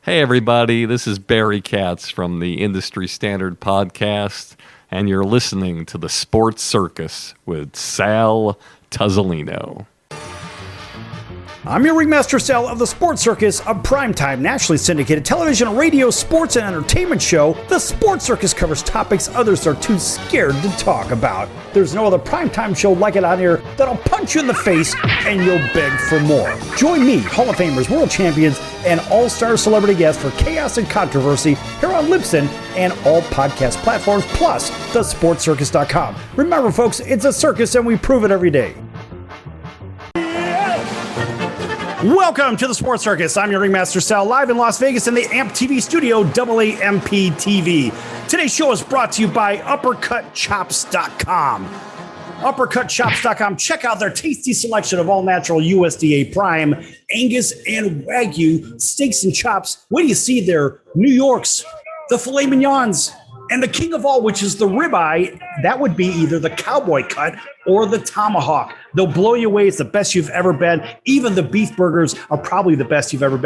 Hey, everybody, this is Barry Katz from the Industry Standard Podcast, and you're listening to the Sports Circus with Sal Tuzzolino. I'm your ringmaster, Sal, of the Sports Circus, a primetime, nationally syndicated television, radio, sports, and entertainment show. The Sports Circus covers topics others are too scared to talk about. There's no other primetime show like it on here that'll punch you in the face and you'll beg for more. Join me, Hall of Famers, world champions, and all-star celebrity guests for chaos and controversy here on Libsyn and all podcast platforms, plus thesportscircus.com. Remember, folks, it's a circus and we prove it every day. Welcome to the Sports Circus. I'm your ringmaster, Sal, live in Las Vegas in the AMP TV studio, AAMP TV. Today's show is brought to you by UppercutChops.com. UppercutChops.com. Check out their tasty selection of all natural USDA prime, Angus, and Wagyu steaks and chops. What do you see there? New York's, the filet mignons, and the king of all, which is the ribeye. That would be either the cowboy cut or the tomahawk. They'll blow you away. It's the best you've ever been. Even the beef burgers are probably the best you've ever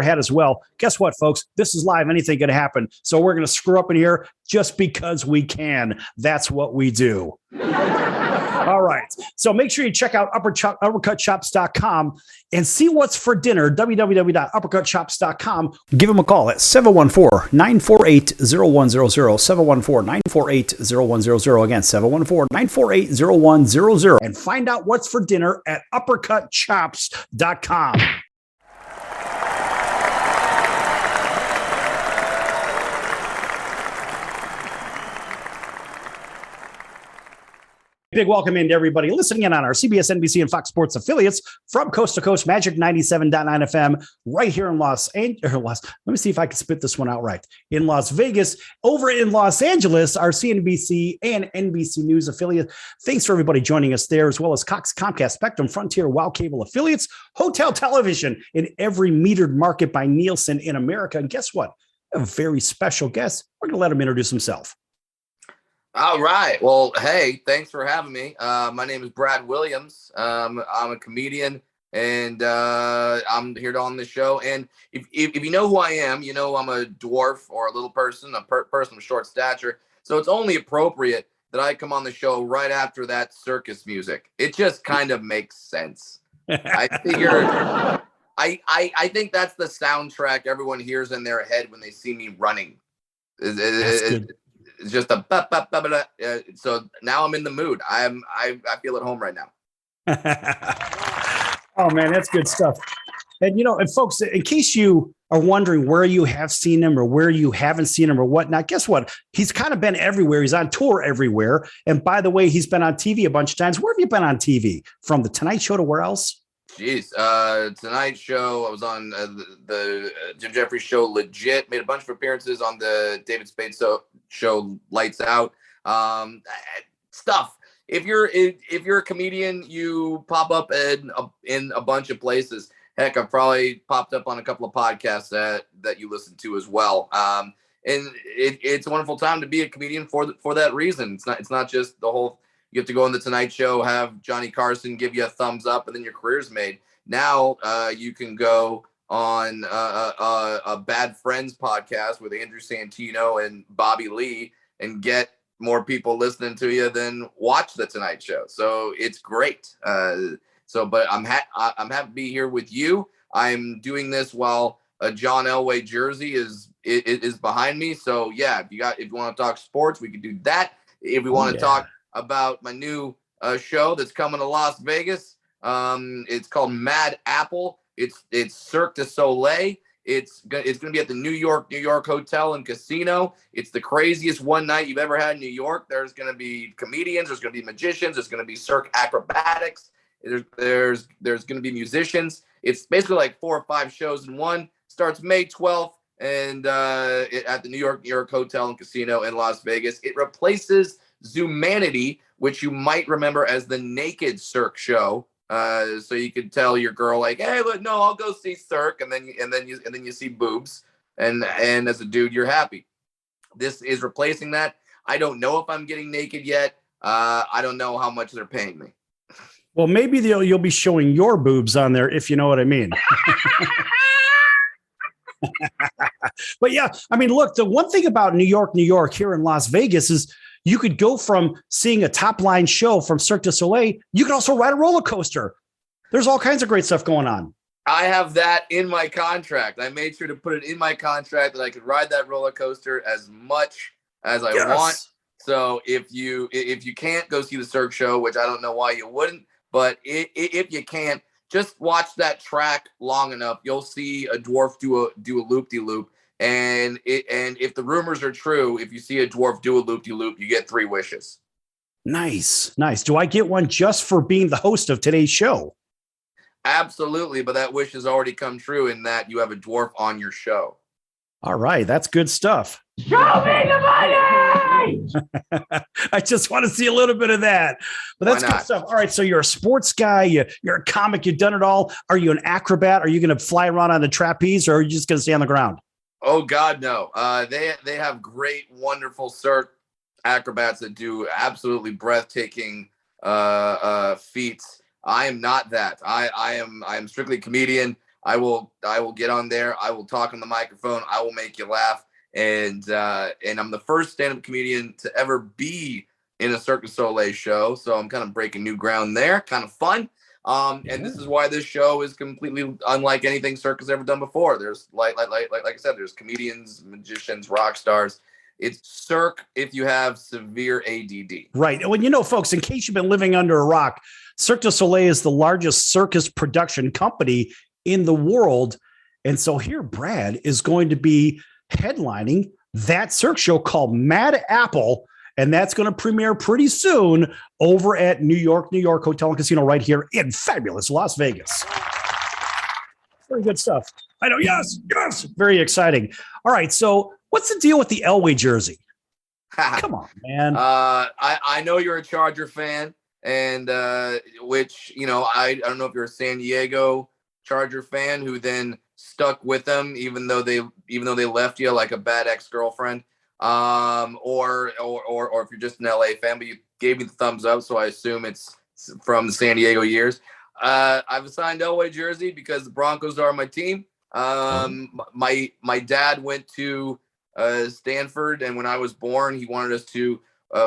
had as well. Guess what, folks? This is live. Anything can happen. So we're going to screw up in here just because we can. That's what we do. All right. So make sure you check out UppercutChops.com and see what's for dinner. www.uppercutchops.com. Give them a call at 714-948-0100. 714-948-0100. Again, 714-948-0100. And find out what's for dinner at UppercutChops.com. Big welcome in to everybody listening in on our CBS, NBC, and Fox Sports affiliates from coast to coast, Magic 97.9 FM, right here in Let me see if I can spit this one out right. In Las Vegas, over in Los Angeles, our CNBC and NBC News affiliate. Thanks for everybody joining us there, as well as Cox, Comcast, Spectrum, Frontier, Wow Cable affiliates, Hotel Television in every metered market by Nielsen in America. And guess what? We have a very special guest. We're going to let him introduce himself. All right. Well, hey, thanks for having me. My name is Brad Williams. I'm a comedian, and I'm here on the show. And if you know who I am, you know I'm a dwarf or a little person, person of short stature. So it's only appropriate that I come on the show right after that circus music. It just kind of makes sense. I figure I think that's the soundtrack everyone hears in their head when they see me running. It's just a so now I'm in the mood. I feel at home right now. Oh man, that's good stuff. And and folks, in case you are wondering where you have seen him or where you haven't seen him or whatnot, guess what? He's kind of been everywhere. He's on tour everywhere. And by the way, he's been on TV a bunch of times. Where have you been on TV? From the Tonight Show to where else? Jeez, Tonight Show. I was on the Jim Jeffries show. Legit made a bunch of appearances on the David Spade show. Lights Out. Stuff. If you're a comedian, you pop up in a bunch of places. Heck, I've probably popped up on a couple of podcasts that you listen to as well. And it's a wonderful time to be a comedian for that reason. It's not just the whole. You have to go on the Tonight Show, have Johnny Carson give you a thumbs up, and then your career's made. Now you can go on a Bad Friends podcast with Andrew Santino and Bobby Lee and get more people listening to you than watch the Tonight Show. So it's great. But I'm happy to be here with you. I'm doing this while a John Elway jersey is behind me. So yeah, if you want to talk sports, we can do that. If we want to talk about my new show that's coming to Las Vegas. It's called Mad Apple. It's Cirque du Soleil. It's going to be at the New York Hotel and Casino. It's the craziest one night you've ever had in New York. There's going to be comedians. There's going to be magicians. There's going to be Cirque acrobatics. There's going to be musicians. It's basically like 4 or 5 shows in one. Starts May 12th and at the New York Hotel and Casino in Las Vegas. It replaces Zoomanity, which you might remember as the Naked Cirque show. So you could tell your girl like, hey, look, no, I'll go see Cirque, and then you see boobs, and as a dude, you're happy. This is replacing that. I don't know if I'm getting naked yet. I don't know how much they're paying me. Well, maybe you'll be showing your boobs on there, if you know what I mean. But yeah, I mean, look, the one thing about New York here in Las Vegas is you could go from seeing a top line show from Cirque du Soleil. You could also ride a roller coaster. There's all kinds of great stuff going on. I have that in my contract. I made sure to put it in my contract that I could ride that roller coaster as much as I want. So if you can't go see the Cirque show, which I don't know why you wouldn't, but if you can't, just watch that track long enough. You'll see a dwarf do a loop-de-loop. And if the rumors are true, if you see a dwarf do a loop-de-loop, you get 3 wishes. Nice. Do I get one just for being the host of today's show? Absolutely, but that wish has already come true in that you have a dwarf on your show. All right, that's good stuff. Show me the money! I just want to see a little bit of that. But that's good stuff. All right, so you're a sports guy, you're a comic, you've done it all. Are you an acrobat? Are you going to fly around on the trapeze, or are you just going to stay on the ground? Oh, God, no. They have great, wonderful Cirque acrobats that do absolutely breathtaking feats. I am not that. I am strictly a comedian. I will get on there. I will talk on the microphone. I will make you laugh. And I'm the first stand-up comedian to ever be in a Cirque du Soleil show. So I'm kind of breaking new ground there. Kind of fun. And this is why this show is completely unlike anything Cirque has ever done before. There's like I said, there's comedians, magicians, rock stars. It's Cirque if you have severe ADD. Right. Well, folks, in case you've been living under a rock, Cirque du Soleil is the largest circus production company in the world. And so here, Brad is going to be headlining that Cirque show called Mad Apple. And that's going to premiere pretty soon over at New York Hotel and Casino right here in fabulous Las Vegas. Very good stuff. I know. Yes. Very exciting. All right. So what's the deal with the Elway jersey? Come on, man. I know you're a Charger fan, and which, I don't know if you're a San Diego Charger fan who then stuck with them even though they left you like a bad ex-girlfriend. Or if you're just an LA fan, but you gave me the thumbs up, so I assume it's from the San Diego years. I've assigned Elway jersey because the Broncos are my team. My dad went to Stanford, and when I was born, he wanted us to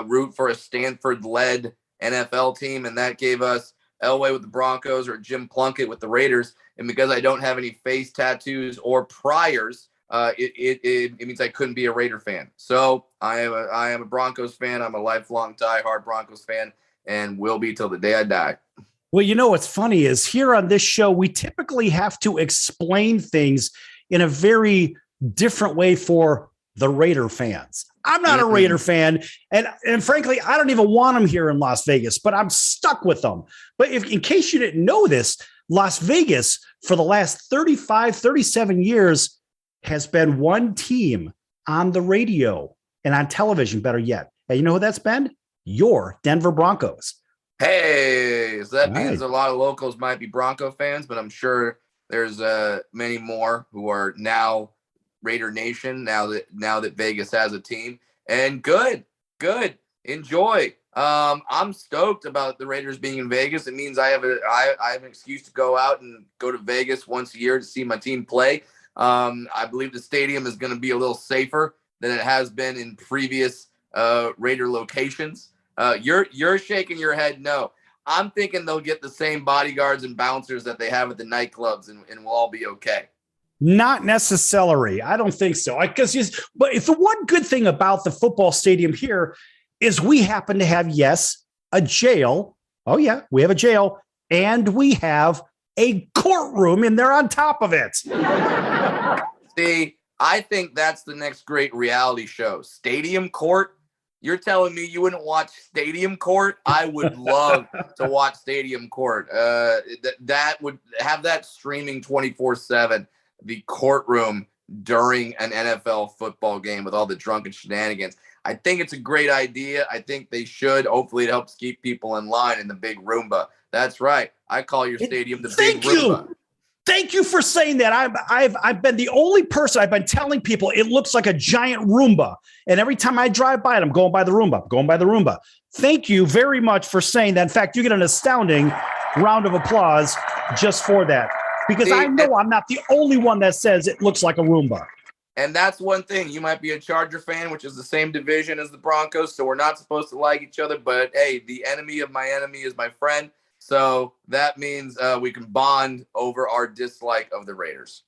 root for a Stanford-led NFL team, and that gave us Elway with the Broncos or Jim Plunkett with the Raiders. And because I don't have any face tattoos or priors, it means I couldn't be a Raider fan. So I am a Broncos fan. I'm a lifelong diehard Broncos fan and will be till the day I die. Well, what's funny is here on this show, we typically have to explain things in a very different way for the Raider fans. I'm not a Raider fan. And frankly, I don't even want them here in Las Vegas, but I'm stuck with them. But in case you didn't know this, Las Vegas for the last 35, 37 years has been one team on the radio and on television, better yet. And you know who that's been? Your Denver Broncos. Hey, so that means a lot of locals might be Bronco fans, but I'm sure there's many more who are now Raider Nation now that Vegas has a team. And good. Enjoy. I'm stoked about the Raiders being in Vegas. It means I have an excuse to go out and go to Vegas once a year to see my team play. I believe the stadium is going to be a little safer than it has been in previous Raider locations. You're shaking your head no. I'm thinking they'll get the same bodyguards and bouncers that they have at the nightclubs, and we'll all be okay. Not necessarily. I don't think so. But the one good thing about the football stadium here is we happen to have, a jail. Oh, yeah, we have a jail. And we have a courtroom in there on top of it. See, I think that's the next great reality show. Stadium Court. You're telling me you wouldn't watch Stadium Court? I would love to watch Stadium Court. That would have that streaming 24/7. The courtroom during an NFL football game with all the drunken shenanigans. I think it's a great idea. I think they should. Hopefully it helps keep people in line in the big Roomba. That's right. I call your stadium the big Roomba. Thank you for saying that. I've been the only person I've been telling people it looks like a giant Roomba. And every time I drive by it, I'm going by the Roomba. Thank you very much for saying that. In fact, you get an astounding round of applause just for that. because I know I'm not the only one that says it looks like a Roomba. And that's one thing. You might be a Charger fan, which is the same division as the Broncos, so we're not supposed to like each other. But, hey, the enemy of my enemy is my friend. So that means we can bond over our dislike of the Raiders.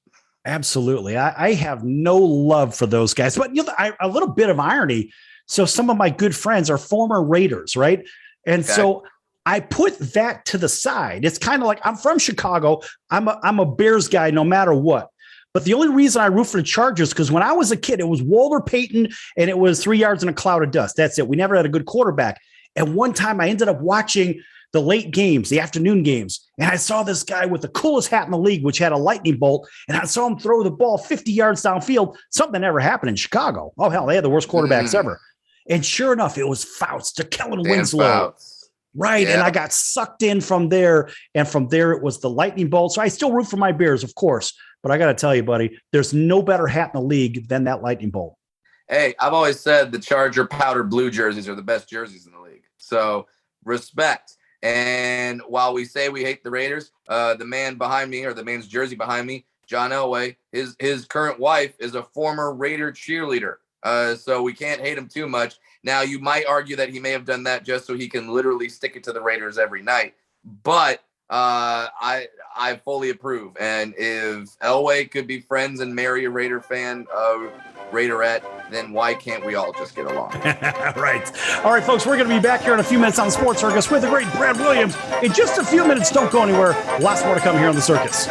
Absolutely. I have no love for those guys. But a little bit of irony. So some of my good friends are former Raiders, right? And so I put that to the side. It's kind of like I'm from Chicago. I'm a Bears guy no matter what. But the only reason I root for the Chargers because when I was a kid, it was Walter Payton and it was 3 yards in a cloud of dust. That's it. We never had a good quarterback. And one time I ended up watching the late games, the afternoon games, and I saw this guy with the coolest hat in the league, which had a lightning bolt, and I saw him throw the ball 50 yards downfield. Something that never happened in Chicago. Oh, hell, they had the worst quarterbacks ever. And sure enough, it was Fouts to Kellen Winslow. Fouts. Right. Yeah. And I got sucked in from there. And from there, it was the lightning bolt. So I still root for my Bears, of course. But I got to tell you, buddy, there's no better hat in the league than that lightning bolt. Hey, I've always said the Charger powder blue jerseys are the best jerseys in the league. So respect. And while we say we hate the Raiders, the man behind me, or the man's jersey behind me, John Elway, his current wife is a former Raider cheerleader. So we can't hate him too much. Now, you might argue that he may have done that just so he can literally stick it to the Raiders every night. But I fully approve. And if Elway could be friends and marry a Raider fan, Raiderette, then why can't we all just get along? Right. All right, folks, we're going to be back here in a few minutes on the Sports Circus with the great Brad Williams. In just a few minutes, don't go anywhere. Lots more to come here on the Circus.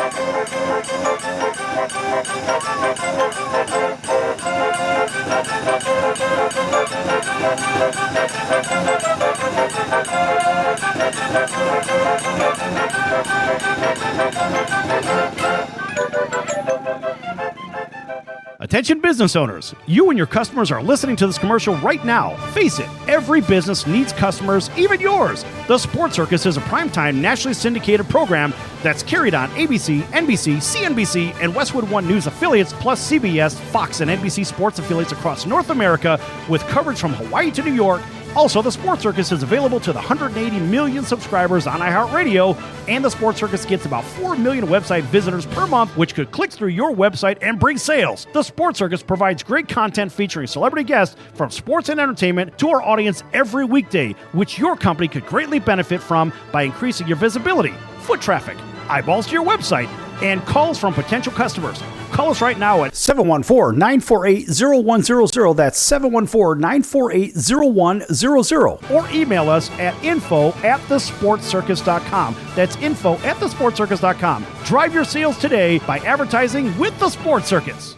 Attention business owners, you and your customers are listening to this commercial right now. Face it, every business needs customers, even yours. The Sports Circus is a primetime nationally syndicated program that's carried on ABC, NBC, CNBC, and Westwood One News affiliates, plus CBS, Fox, and NBC sports affiliates across North America with coverage from Hawaii to New York. Also, the Sports Circus is available to the 180 million subscribers on iHeartRadio, and the Sports Circus gets about 4 million website visitors per month, which could click through your website and bring sales. The Sports Circus provides great content featuring celebrity guests from sports and entertainment to our audience every weekday, which your company could greatly benefit from by increasing your visibility, foot traffic, eyeballs to your website, and calls from potential customers. Call us right now at 714-948-0100. That's 714-948-0100. Or email us at info@thesportscircus.com. That's info@thesportscircus.com. Drive your sales today by advertising with the Sports Circus.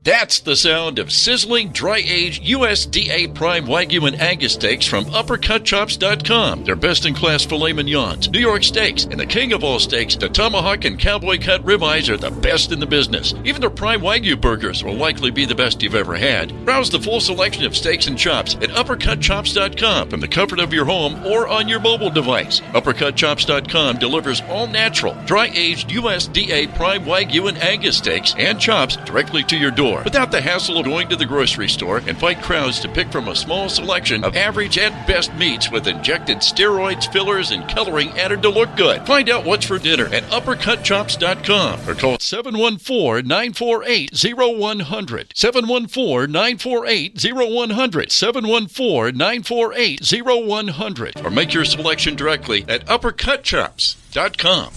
That's the sound of sizzling, dry-aged USDA Prime Wagyu and Angus steaks from UppercutChops.com. Their best-in-class filet mignons, New York steaks, and the king of all steaks, the tomahawk and cowboy cut ribeyes are the best in the business. Even their Prime Wagyu burgers will likely be the best you've ever had. Browse the full selection of steaks and chops at UppercutChops.com from the comfort of your home or on your mobile device. UppercutChops.com delivers all-natural, dry-aged USDA Prime Wagyu and Angus steaks and chops directly to your door, without the hassle of going to the grocery store and fight crowds to pick from a small selection of average and best meats with injected steroids, fillers, and coloring added to look good. Find out what's for dinner at UppercutChops.com or call 714-948-0100. 714-948-0100. 714-948-0100. Or make your selection directly at UppercutChops.com.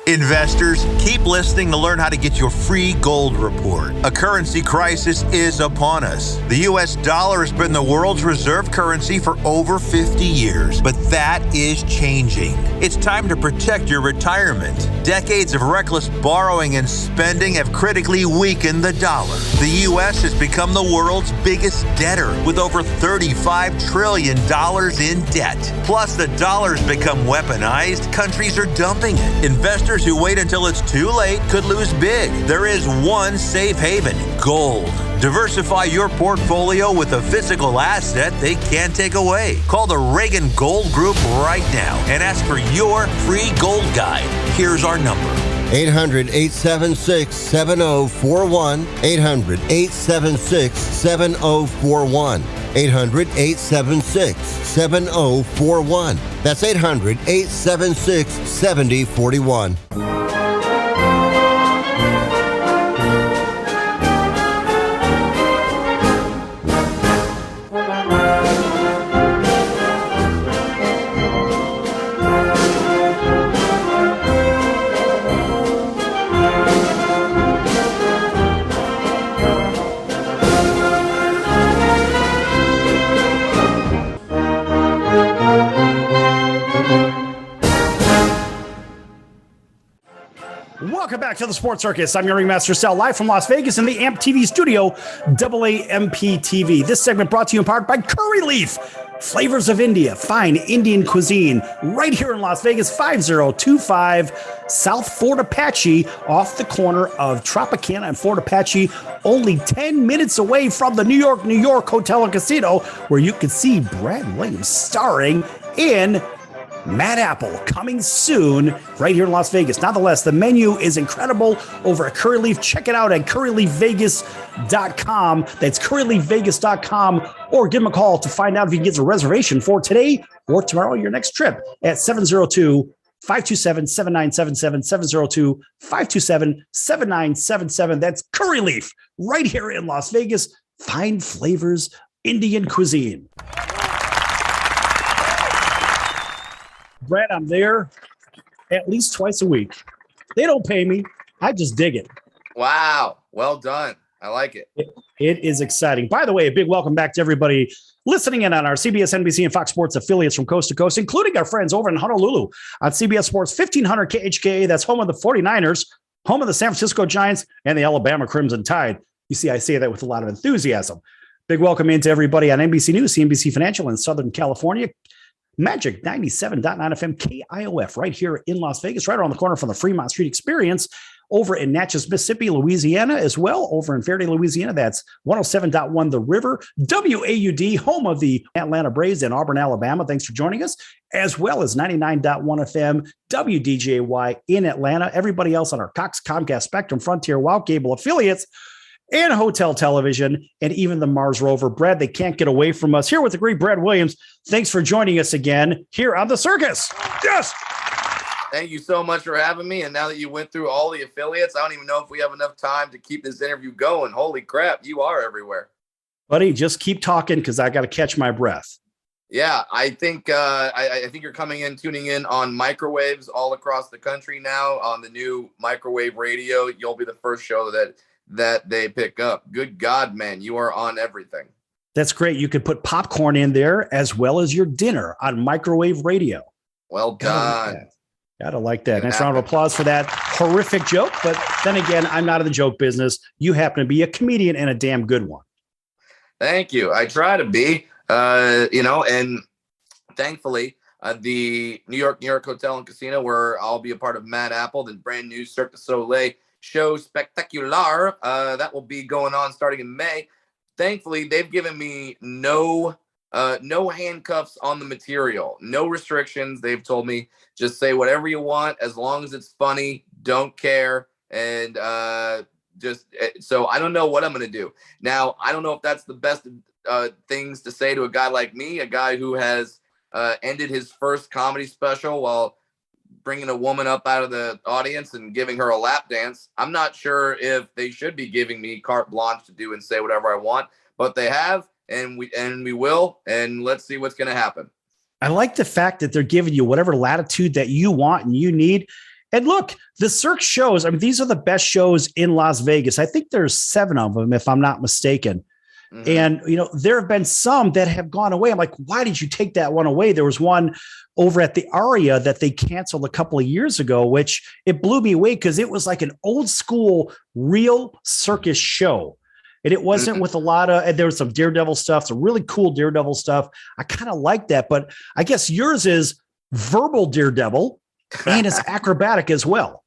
Investors, keep listening to learn how to get your free gold report. A currency crisis is upon us. The U.S. dollar has been the world's reserve currency for over 50 years, but that is changing. It's time to protect your retirement. Decades of reckless borrowing and spending have critically weakened the dollar. The U.S. has become the world's biggest debtor with over $35 trillion in debt. Plus, the dollar's become weaponized. Countries are dumping it. Investors who wait until it's too late could lose big. There is one safe haven: gold. Diversify your portfolio with a physical asset they can't take away. Call the Reagan Gold Group right now and ask for your free gold guide. Here's our number: 800-876-7041. 800-876-7041. 800-876-7041. That's 800-876-7041. Welcome back to the Sports Circus. I'm your ringmaster, Sal, live from Las Vegas in the AMP TV studio, AAMP TV. This segment brought to you in part by Curry Leaf, flavors of India, fine Indian cuisine, right here in Las Vegas, 5025 South Fort Apache, off the corner of Tropicana and Fort Apache, only 10 minutes away from the New York Hotel and Casino, where you can see Brad Williams starring in Mad Apple, coming soon right here in Las Vegas. Nonetheless, the menu is incredible over at Curry Leaf. Check it out at curryleafvegas.com. That's curryleafvegas.com, or give them a call to find out if you can get a reservation for today or tomorrow, your next trip, at 702-527-7977, 702-527-7977. That's Curry Leaf right here in Las Vegas. Fine flavors, Indian cuisine. Brad, I'm there at least twice a week. They don't pay me. I just dig it. Wow. Well done. I like it. It is exciting. By the way, a big welcome back to everybody listening in on our CBS, NBC, and Fox Sports affiliates from coast to coast, including our friends over in Honolulu on CBS Sports 1500 KHKA. That's home of the 49ers, home of the San Francisco Giants, and the Alabama Crimson Tide. You see, I say that with a lot of enthusiasm. Big welcome into everybody on NBC News, CNBC Financial in Southern California. Magic 97.9 FM KIOF right here in Las Vegas, right around the corner from the Fremont Street Experience, over in Natchez, Mississippi, Louisiana, as well over in Faraday, Louisiana. That's 107.1 The River, WAUD, home of the Atlanta Braves, and Auburn, Alabama. Thanks for joining us, as well as 99.1 FM WDJY in Atlanta. Everybody else on our Cox, Comcast, Spectrum, Frontier, Wild Cable affiliates, and Hotel Television, and even the Mars Rover. Brad, they can't get away from us. Here with the great Brad Williams. Thanks for joining us again here on the circus. Yes. Thank you so much for having me. And now that you went through all the affiliates, I don't even know if we have enough time to keep this interview going. Holy crap, you are everywhere. Buddy, just keep talking because I got to catch my breath. Yeah, I think I think you're tuning in on microwaves all across the country now on the new microwave radio. You'll be the first show that they pick up. Good God, man, you are on everything. That's great. You could put popcorn in there as well as your dinner on microwave radio. Well done. Gotta like that. Nice round of applause for that horrific joke. But then again, I'm not in the joke business. You happen to be a comedian and a damn good one. Thank you. I try to be, and thankfully, the New York Hotel and Casino, where I'll be a part of Mad Apple, the brand new Cirque du Soleil show spectacular that will be going on starting in May. Thankfully, they've given me no handcuffs on the material, no restrictions. They've told me just say whatever you want as long as it's funny. Don't care, and so I don't know what I'm gonna do now. I don't know if that's the best things to say to a guy like me, a guy who has ended his first comedy special while bringing a woman up out of the audience and giving her a lap dance. I'm not sure if they should be giving me carte blanche to do and say whatever I want, but they have, and we will, and let's see what's going to happen. I like the fact that they're giving you whatever latitude that you want and you need. And look, the Cirque shows, I mean, these are the best shows in Las Vegas. I think there's 7 of them, if I'm not mistaken. Mm-hmm. And, there have been some that have gone away. I'm like, why did you take that one away? There was one over at the Aria that they canceled a couple of years ago, which it blew me away because it was like an old school real circus show. And it wasn't with a lot of, and there was some Daredevil stuff, some really cool Daredevil stuff. I kind of like that, but I guess yours is verbal Daredevil and it's acrobatic as well.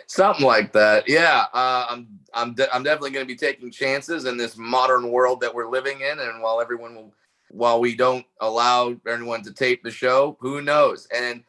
Something like that. Yeah. I'm definitely going to be taking chances in this modern world that we're living in. And while we don't allow anyone to tape the show, who knows? And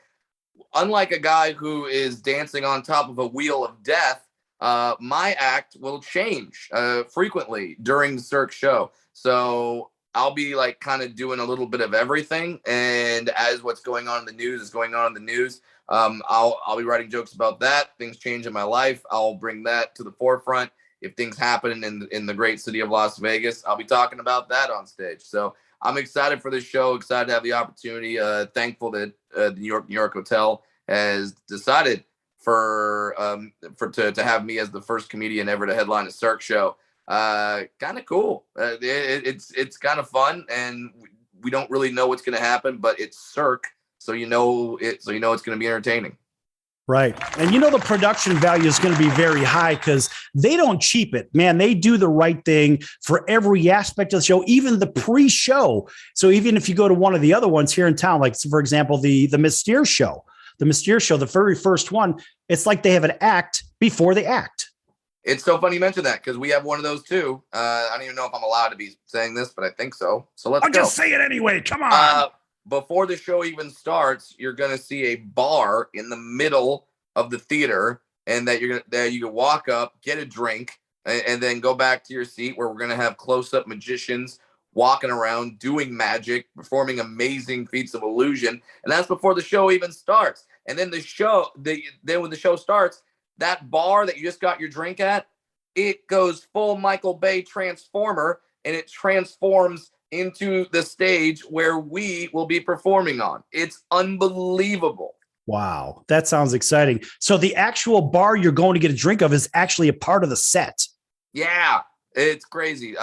unlike a guy who is dancing on top of a wheel of death, my act will change frequently during the Cirque show. So I'll be like kind of doing a little bit of everything. And as what's going on in the news is going on in the news, I'll be writing jokes about that. Things change in my life, I'll bring that to the forefront. If things happen in the great city of Las Vegas, I'll be talking about that on stage. So I'm excited for this show, excited to have the opportunity. Thankful that the New York Hotel has decided to have me as the first comedian ever to headline a Cirque show. Kind of cool. It's kind of fun, and we don't really know what's going to happen, but it's Cirque, so you know it's going to be entertaining. Right. And the production value is going to be very high because they don't cheap it, man. They do the right thing for every aspect of the show, even the pre-show. So even if you go to one of the other ones here in town, like for example, the Mystere show, the very first one, it's like they have an act before the act. It's so funny you mentioned that because we have one of those too. I don't even know if I'm allowed to be saying this, but I think so. So let's go. Just say it anyway. Come on. Before the show even starts, you're going to see a bar in the middle of the theater, and that you can walk up, get a drink, and then go back to your seat where we're going to have close-up magicians walking around doing magic, performing amazing feats of illusion. And that's before the show even starts. And then when the show starts, that bar that you just got your drink at, it goes full Michael Bay Transformer, and it transforms into the stage where we will be performing on. It's unbelievable. Wow. That sounds exciting. So the actual bar you're going to get a drink of is actually a part of the set. Yeah, it's crazy.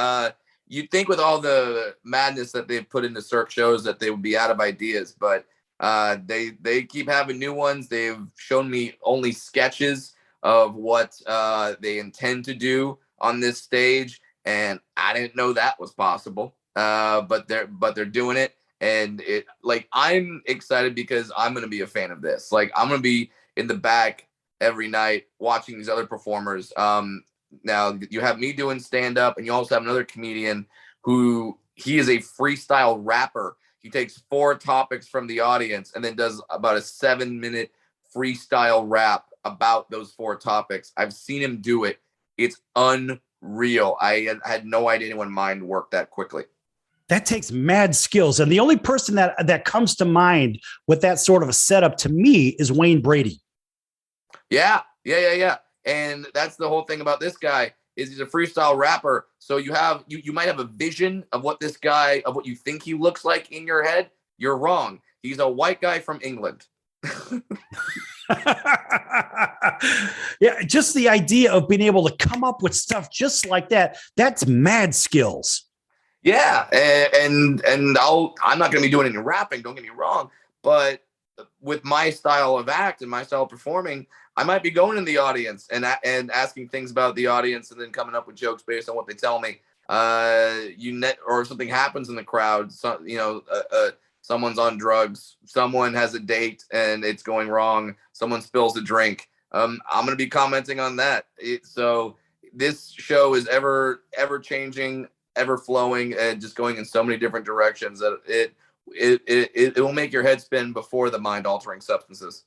You'd think with all the madness that they've put into Cirque shows that they would be out of ideas, but they keep having new ones. They've shown me only sketches of what they intend to do on this stage, and I didn't know that was possible. But they're doing it, and I'm excited because I'm going to be a fan of this. Like, I'm going to be in the back every night watching these other performers. Now you have me doing stand up, and you also have another comedian he is a freestyle rapper. He takes 4 topics from the audience and then does about a 7-minute freestyle rap about those 4 topics. I've seen him do it. It's unreal. I had no idea anyone mind worked that quickly. That takes mad skills. And the only person that comes to mind with that sort of a setup to me is Wayne Brady. Yeah. And that's the whole thing about this guy is he's a freestyle rapper. So you might have a vision of what you think he looks like in your head. You're wrong. He's a white guy from England. Yeah, just the idea of being able to come up with stuff just like that, that's mad skills. Yeah, and I'm not going to be doing any rapping, don't get me wrong, but with my style of act and my style of performing, I might be going in the audience and asking things about the audience and then coming up with jokes based on what they tell me. Or something happens in the crowd, someone's on drugs, someone has a date and it's going wrong, someone spills a drink. I'm going to be commenting on that. So this show is ever changing, ever flowing, and just going in so many different directions that it will make your head spin before the mind altering substances.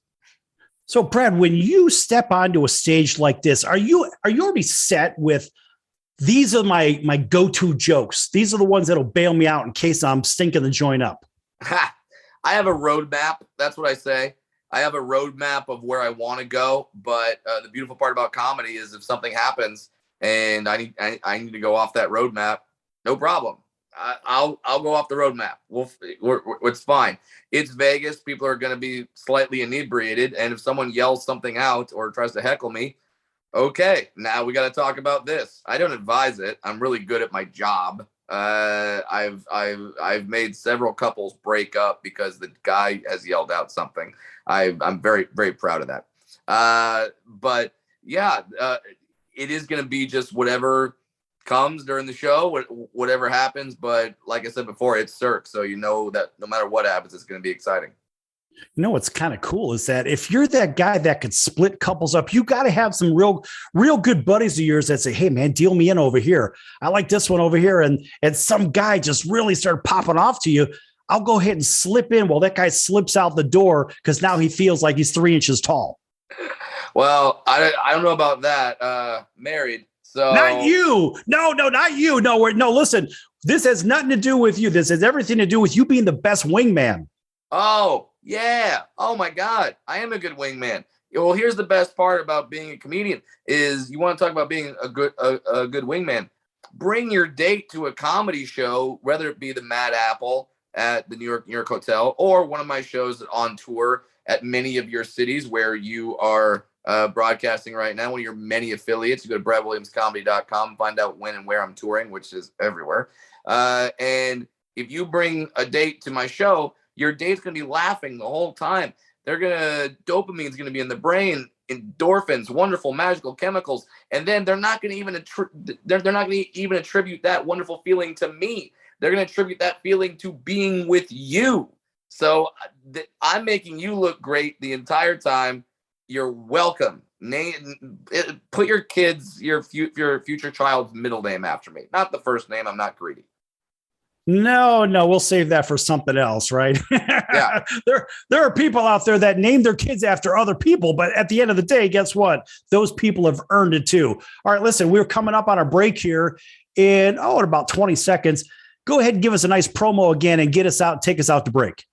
So Brad, when you step onto a stage like this, are you already set with these are my go-to jokes? These are the ones that'll bail me out in case I'm stinking the joint up. I have a roadmap. That's what I say. I have a roadmap of where I want to go. But the beautiful part about comedy is if something happens and I need to go off that roadmap, no problem. I'll go off the roadmap. It's fine. It's Vegas. People are going to be slightly inebriated. And if someone yells something out or tries to heckle me, okay, now we got to talk about this. I don't advise it. I'm really good at my job. I've made several couples break up because the guy has yelled out something. I'm very, very proud of that. But yeah, it is going to be just whatever comes during the show, whatever happens. But like I said before, it's Cirque, so you know that no matter what happens, it's going to be exciting. You know what's kind of cool is that if you're that guy that could split couples up, you got to have some real good buddies of yours that say, "Hey man, deal me in over here. I like this one over here." And some guy just really started popping off to you. I'll go ahead and slip in while that guy slips out the door because now he feels like he's 3 inches tall. Well, I don't know about that. Married, So not you. No, not you. No, listen, this has nothing to do with you. This has everything to do with you being the best wingman. Oh, yeah. Oh my God. I am a good wingman. Well, here's the best part about being a comedian is you want to talk about being a good wingman. Bring your date to a comedy show, whether it be the Mad Apple at the New York Hotel or one of my shows on tour at many of your cities where you are broadcasting right now, one of your many affiliates. You go to bradwilliamscomedy.com, find out when and where I'm touring, which is everywhere. And if you bring a date to my show, your date's going to be laughing the whole time. Dopamine's going to be in the brain, endorphins, wonderful magical chemicals, and then they're not going to even attribute that wonderful feeling to me. They're going to attribute that feeling to being with you. So I'm making you look great the entire time. You're welcome. Put your future child's middle name after me, not the first name. I'm not greedy. No, we'll save that for something else, right? Yeah. There are people out there that name their kids after other people, but at the end of the day, guess what? Those people have earned it too. All right, listen, we're coming up on our break here in about 20 seconds. Go ahead and give us a nice promo again and take us out to break.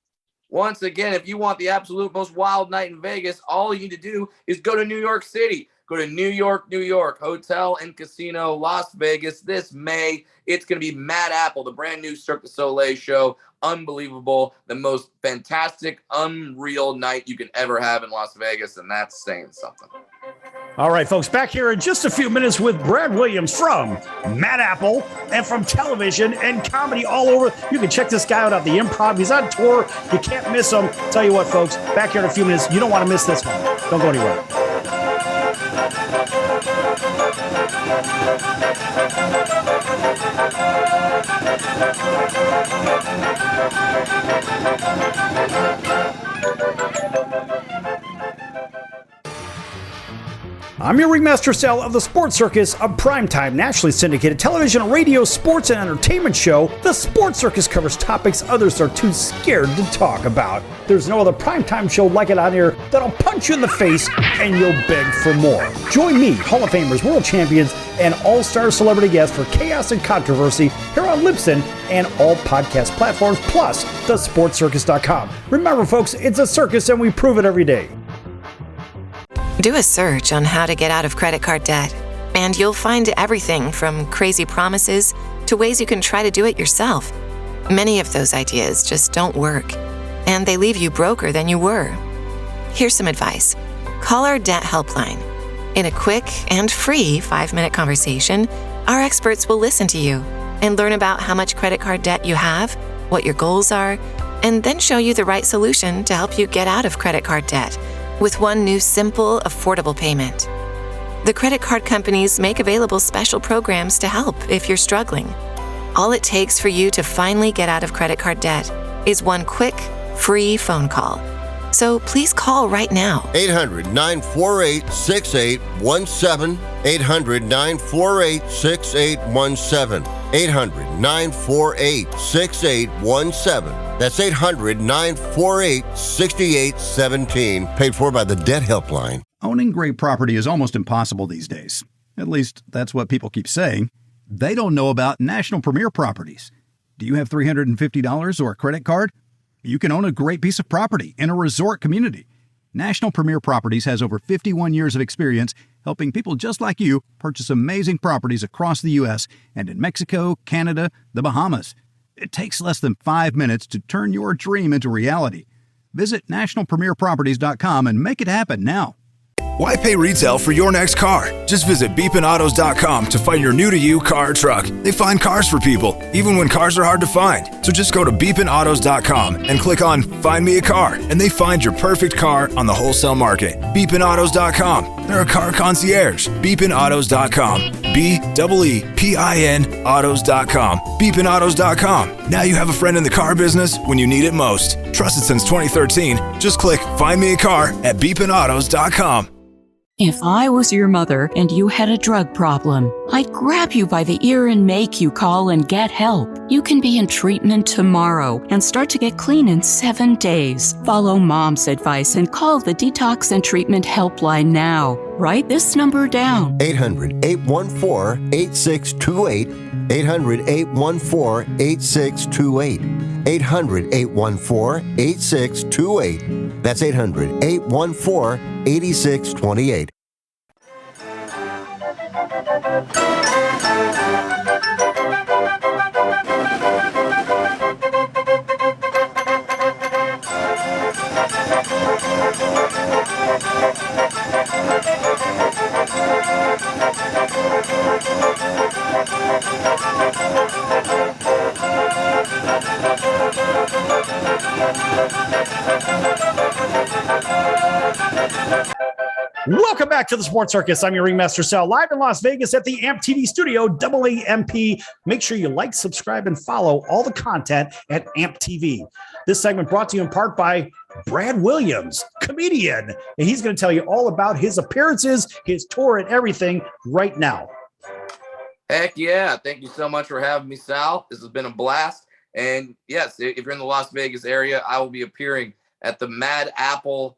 Once again, if you want the absolute most wild night in Vegas, all you need to do is go to New York City. Go to New York, Hotel and Casino, Las Vegas this May. It's going to be Mad Apple, the brand new Cirque du Soleil show. Unbelievable. The most fantastic, unreal night you can ever have in Las Vegas, and that's saying something. All right, folks, back here in just a few minutes with Brad Williams from Mad Apple and from television and comedy all over. You can check this guy out at the Improv. He's on tour. You can't miss him. Tell you what, folks, back here in a few minutes. You don't want to miss this one. Don't go anywhere. I'm your ringmaster Sal of the Sports Circus, a primetime nationally syndicated television, radio, sports, and entertainment show. The Sports Circus covers topics others are too scared to talk about. There's no other primetime show like it on here that'll punch you in the face and you'll beg for more. Join me, Hall of Famers, world champions, and all-star celebrity guests for chaos and controversy here on Libsyn and all podcast platforms, plus thesportscircus.com. Remember, folks, it's a circus and we prove it every day. Do a search on how to get out of credit card debt, and you'll find everything from crazy promises to ways you can try to do it yourself. Many of those ideas just don't work, and they leave you broker than you were. Here's some advice. Call our debt helpline. In a quick and free 5-minute conversation, our experts will listen to you and learn about how much credit card debt you have, what your goals are, and then show you the right solution to help you get out of credit card debt with one new simple, affordable payment. The credit card companies make available special programs to help if you're struggling. All it takes for you to finally get out of credit card debt is one quick, free phone call. So please call right now. 800-948-6817. 800-948-6817. 800-948-6817. That's 800-948-6817. Paid for by the Debt Helpline. Owning great property is almost impossible these days. At least, that's what people keep saying. They don't know about National Premier Properties. Do you have $350 or a credit card? You can own a great piece of property in a resort community. National Premier Properties has over 51 years of experience helping people just like you purchase amazing properties across the U.S. and in Mexico, Canada, the Bahamas. It takes less than 5 minutes to turn your dream into reality. Visit nationalpremierproperties.com and make it happen now. Why pay retail for your next car? Just visit beepinautos.com to find your new-to-you car or truck. They find cars for people, even when cars are hard to find. So just go to beepinautos.com and click on Find Me a Car, and they find your perfect car on the wholesale market. Beepinautos.com. They're a car concierge. Beepinautos.com. BEEPIN autos.com. Beepinautos.com. Now you have a friend in the car business when you need it most. Trusted since 2013. Just click Find Me a Car at beepinautos.com. If I was your mother and you had a drug problem, I'd grab you by the ear and make you call and get help. You can be in treatment tomorrow and start to get clean in 7 days. Follow Mom's advice and call the Detox and Treatment Helpline now. Write this number down. 800-814-8628. 800-814-8628. 800-814-8628. That's 800-814-8628. Welcome back to the Sports Circus. I'm your ringmaster Sal, live in Las Vegas at the AMP TV studio, AAMP. Make sure you like, subscribe, and follow all the content at AMP TV. This segment brought to you in part by Brad Williams, comedian, and he's going to tell you all about his appearances, his tour, and everything right now. Heck yeah. Thank you so much for having me, Sal. This has been a blast. And yes, if you're in the Las Vegas area, I will be appearing at the Mad Apple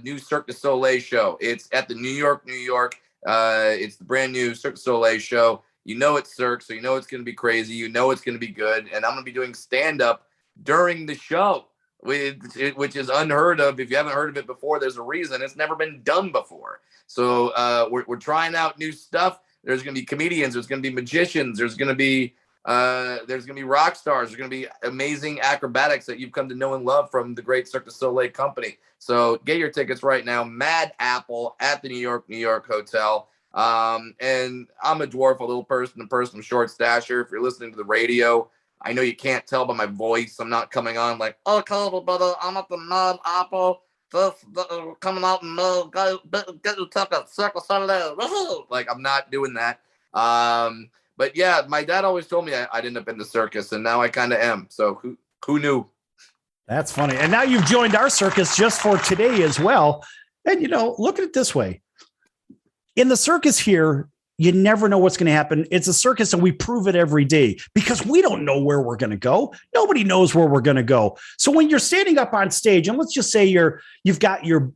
new Cirque du Soleil show. It's at the New York. It's the brand new Cirque du Soleil show. You know it's Cirque, so you know it's going to be crazy. You know it's going to be good. And I'm going to be doing stand-up during the show, which is unheard of. If you haven't heard of it before, there's a reason. It's never been done before. So we're trying out new stuff. There's going to be comedians. There's going to be magicians. There's going to be rock stars. There's going to be amazing acrobatics that you've come to know and love from the great Cirque du Soleil company. So get your tickets right now. Mad Apple at the New York hotel. And I'm a dwarf, a little person, I'm short stature. If you're listening to the radio, I know you can't tell by my voice. I'm not coming on like, oh, Carl, brother, I'm at the Mad Apple. Just coming out and get your tickets. Cirque du Soleil. Like, I'm not doing that. But yeah, my dad always told me I'd end up in the circus, and now I kind of am. So who knew? That's funny. And now you've joined our circus just for today as well. And, look at it this way. In the circus here, you never know what's going to happen. It's a circus, and we prove it every day because we don't know where we're going to go. Nobody knows where we're going to go. So when you're standing up on stage, and let's just say you've got your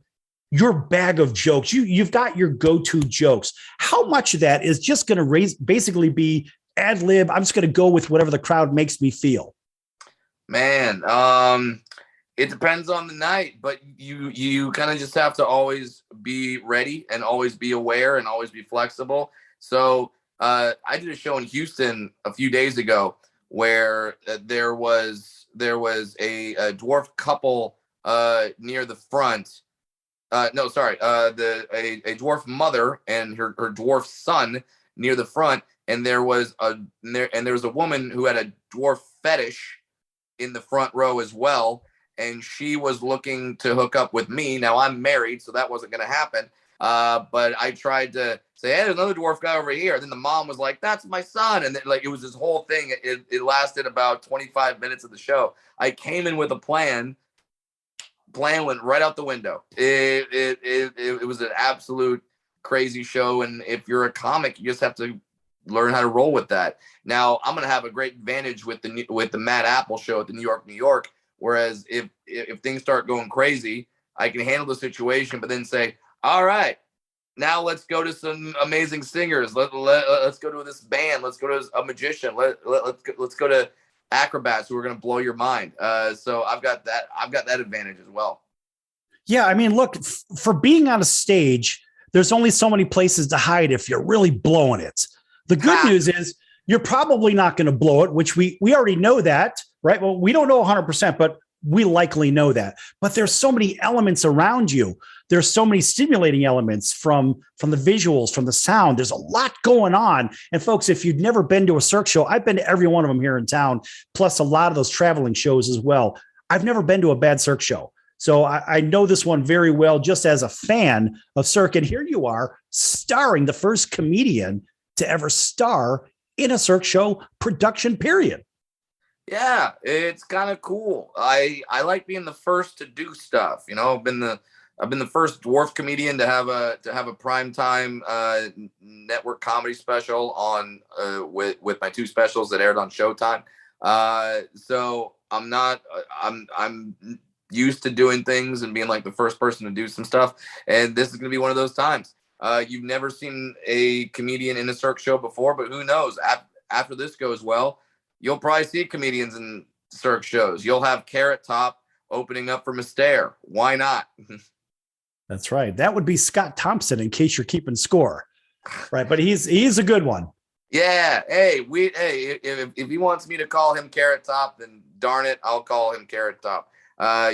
bag of jokes, you've got your go-to jokes. How much of that is just going to basically be ad lib? I'm just going to go with whatever the crowd makes me feel. Man, it depends on the night, but you kind of just have to always be ready and always be aware and always be flexible. So I did a show in Houston a few days ago where there was a dwarf couple near the front. A dwarf mother and her dwarf son near the front, and there was a woman who had a dwarf fetish in the front row as well, and she was looking to hook up with me. Now I'm married, so that wasn't going to happen. But I tried to say, hey, there's another dwarf guy over here. And then the mom was like, that's my son. And then, it was this whole thing. It lasted about 25 minutes of the show. I came in with a plan. Plan went right out the window. It was an absolute crazy show. And if you're a comic, you just have to learn how to roll with that. Now I'm going to have a great advantage with the Mad Apple show at the New York. Whereas if things start going crazy, I can handle the situation, but then say, all right, now let's go to some amazing singers. Let's go to this band. Let's go to a magician. Let's go to acrobats who are going to blow your mind. So I've got that advantage as well. Yeah. I mean, look, for being on a stage, there's only so many places to hide if you're really blowing it. The good news is you're probably not going to blow it, which we already know that, right? Well, we don't know 100%, but we likely know that. But there's so many elements around you. There's so many stimulating elements from the visuals, from the sound. There's a lot going on. And folks, if you've never been to a Cirque show, I've been to every one of them here in town, plus a lot of those traveling shows as well. I've never been to a bad Cirque show. So I know this one very well, just as a fan of Cirque. And here you are starring the first comedian to ever star in a Cirque show production, period. Yeah, it's kind of cool. I like being the first to do stuff. I've been the first dwarf comedian to have a primetime network comedy special on with my two specials that aired on Showtime. So I'm used to doing things and being like the first person to do some stuff, and this is going to be one of those times. You've never seen a comedian in a Cirque show before, but who knows? After this goes well, you'll probably see comedians in Cirque shows. You'll have Carrot Top opening up for Mystere. Why not? That's right. That would be Scott Thompson, in case you're keeping score. Right, but he's a good one. Yeah. Hey, if he wants me to call him Carrot Top, then darn it, I'll call him Carrot Top.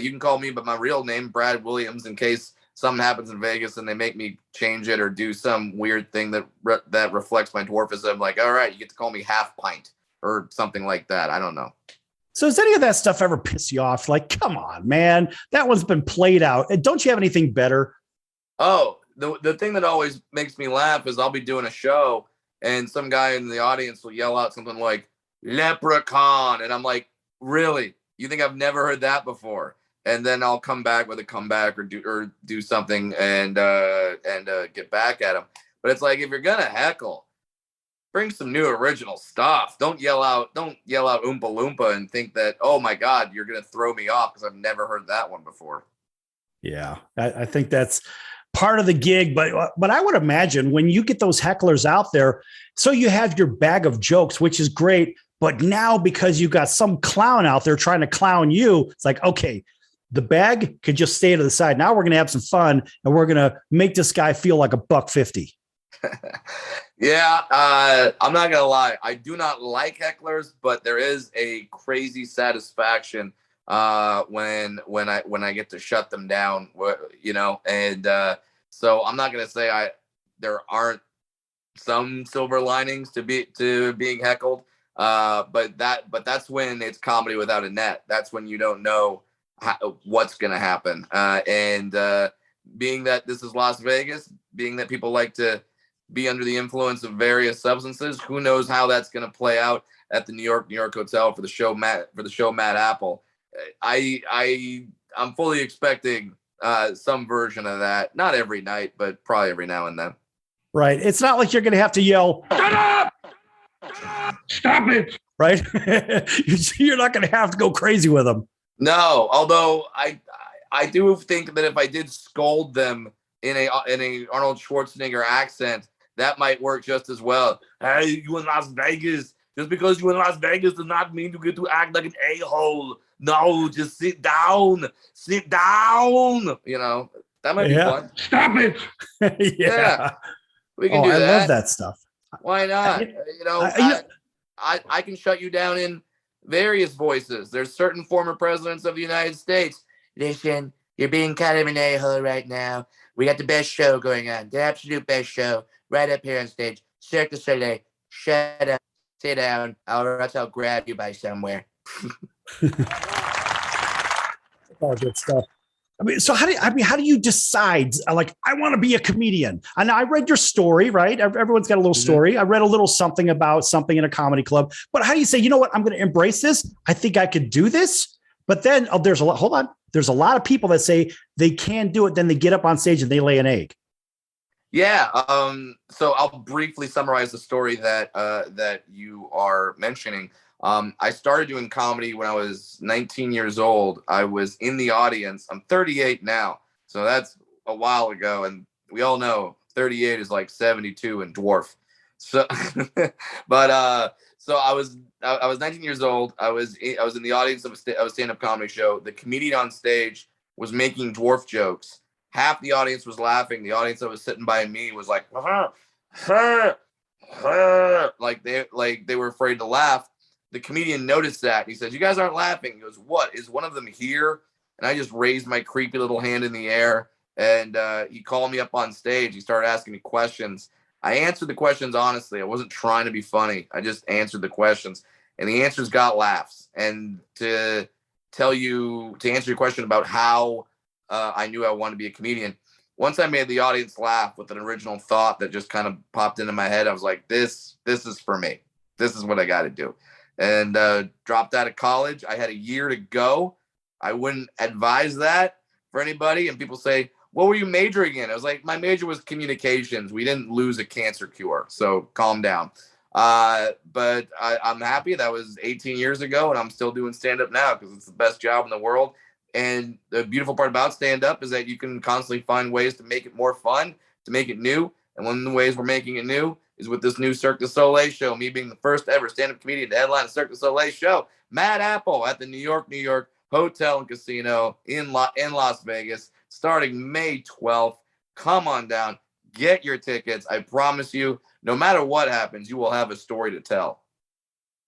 You can call me by my real name, Brad Williams, in case something happens in Vegas and they make me change it or do some weird thing that reflects my dwarfism. Like, all right, you get to call me Half Pint or something like that. I don't know. So does any of that stuff ever piss you off? Like, come on, man, that one's been played out. Don't you have anything better? Oh, the thing that always makes me laugh is I'll be doing a show and some guy in the audience will yell out something like leprechaun. And I'm like, really? You think I've never heard that before? And then I'll come back with a comeback or do something and get back at him. But it's like, if you're going to heckle, bring some new original stuff. Don't yell out Oompa Loompa and think that, oh my God, you're going to throw me off because I've never heard that one before. Yeah, I think that's part of the gig, but I would imagine when you get those hecklers out there, so you have your bag of jokes, which is great, but now because you got some clown out there trying to clown you, it's like, okay, the bag could just stay to the side. Now we're going to have some fun and we're going to make this guy feel like $1.50. Yeah, I'm not gonna lie, I do not like hecklers, but there is a crazy satisfaction when I get to shut them down, you know. And so I'm not gonna say there aren't some silver linings to being heckled, but that's when it's comedy without a net. That's when you don't know what's gonna happen, and being that this is Las Vegas, being that people like to be under the influence of various substances, who knows how that's going to play out at the New York Hotel for the show Mad Apple. I'm fully expecting some version of that. Not every night, but probably every now and then. Right. It's not like you're going to have to yell, "Shut up! Stop it!" Right. You're not going to have to go crazy with them. No, although I do think that if I did scold them in a Arnold Schwarzenegger accent, that might work just as well. Hey, you in Las Vegas. Just because you in Las Vegas does not mean you get to act like an a-hole. No, just sit down. Sit down. You know, that might be fun. Stop it. Yeah. We can do that. I love that stuff. Why not? I can shut you down in various voices. There's certain former presidents of the United States. Listen, you're being kind of an a-hole right now. We got the best show going on. The absolute best show. Right up here on stage. Cirque du Soleil. Shut up. Sit down. Or else I'll grab you by somewhere. All good stuff. I mean, so how do you decide? Like, I want to be a comedian. And I read your story, right? Everyone's got a little story. I read a little something about something in a comedy club. But how do you say, you know what? I'm going to embrace this. I think I could do this. But then there's a lot of people that say they can do it. Then they get up on stage and they lay an egg. Yeah. So I'll briefly summarize the story that you are mentioning. I started doing comedy when I was 19 years old. I was in the audience. I'm 38 now, so that's a while ago. And we all know 38 is like 72 and dwarf. So, but so I was 19 years old. I was in the audience of a stand-up comedy show. The comedian on stage was making dwarf jokes. Half the audience was laughing. The audience that was sitting by me was like, like they were afraid to laugh. The comedian noticed that. He says, "You guys aren't laughing." He goes, "What? Is one of them here?" And I just raised my creepy little hand in the air, and he called me up on stage. He started asking me questions. I answered the questions honestly. I wasn't trying to be funny. I just answered the questions, and the answers got laughs. And to answer your question about how I knew I wanted to be a comedian, once I made the audience laugh with an original thought that just kind of popped into my head, I was like, this is for me. This is what I got to do. And dropped out of college. I had a year to go. I wouldn't advise that for anybody. And people say, "What were you majoring in?" I was like, my major was communications. We didn't lose a cancer cure, so calm down. But I'm happy. That was 18 years ago, and I'm still doing stand-up now because it's the best job in the world. And the beautiful part about stand-up is that you can constantly find ways to make it more fun, to make it new. And one of the ways we're making it new is with this new Cirque du Soleil show, me being the first ever stand-up comedian to headline a Cirque du Soleil show. Mad Apple at the New York Hotel and Casino in Las Vegas, starting May 12th. Come on down. Get your tickets. I promise you, no matter what happens, you will have a story to tell.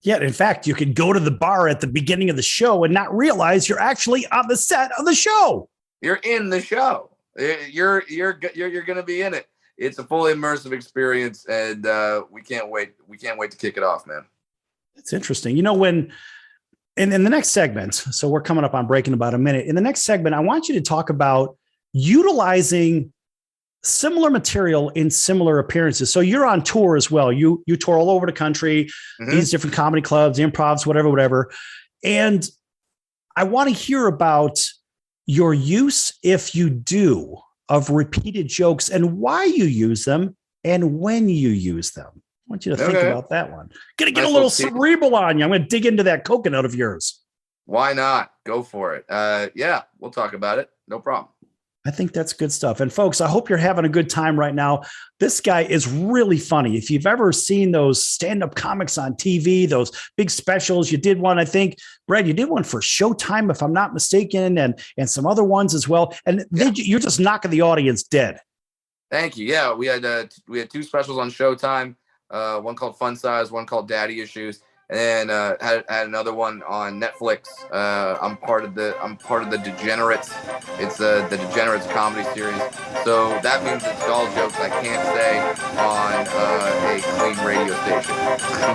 Yeah, in fact, you could go to the bar at the beginning of the show and not realize you're actually on the set of the show. You're in the show. You're going to be in it. It's a fully immersive experience, and we can't wait. We can't wait to kick it off, man. It's interesting. You know, when in the next segment, so we're coming up on break in about a minute. In the next segment, I want you to talk about utilizing similar material in similar appearances. So you're on tour as well. You tour all over the country, these different comedy clubs, improvs, whatever. And I want to hear about your use, if you do, of repeated jokes and why you use them and when you use them. I want you to think about that one. Gonna get a little cerebral on you. I'm going to dig into that coconut of yours. Why not? Go for it. Yeah, we'll talk about it. No problem. I think that's good stuff. And folks, I hope you're having a good time right now. This guy is really funny. If you've ever seen those stand-up comics on TV, those big specials, you did one, I think, Brad, you did one for Showtime, if I'm not mistaken, and some other ones as well. And you're just knocking the audience dead. Thank you. Yeah, we had two specials on Showtime, one called Fun Size, one called Daddy Issues. And had another one on Netflix. I'm part of the Degenerates. It's the Degenerates comedy series. So that means it's all jokes I can't say on a clean radio station.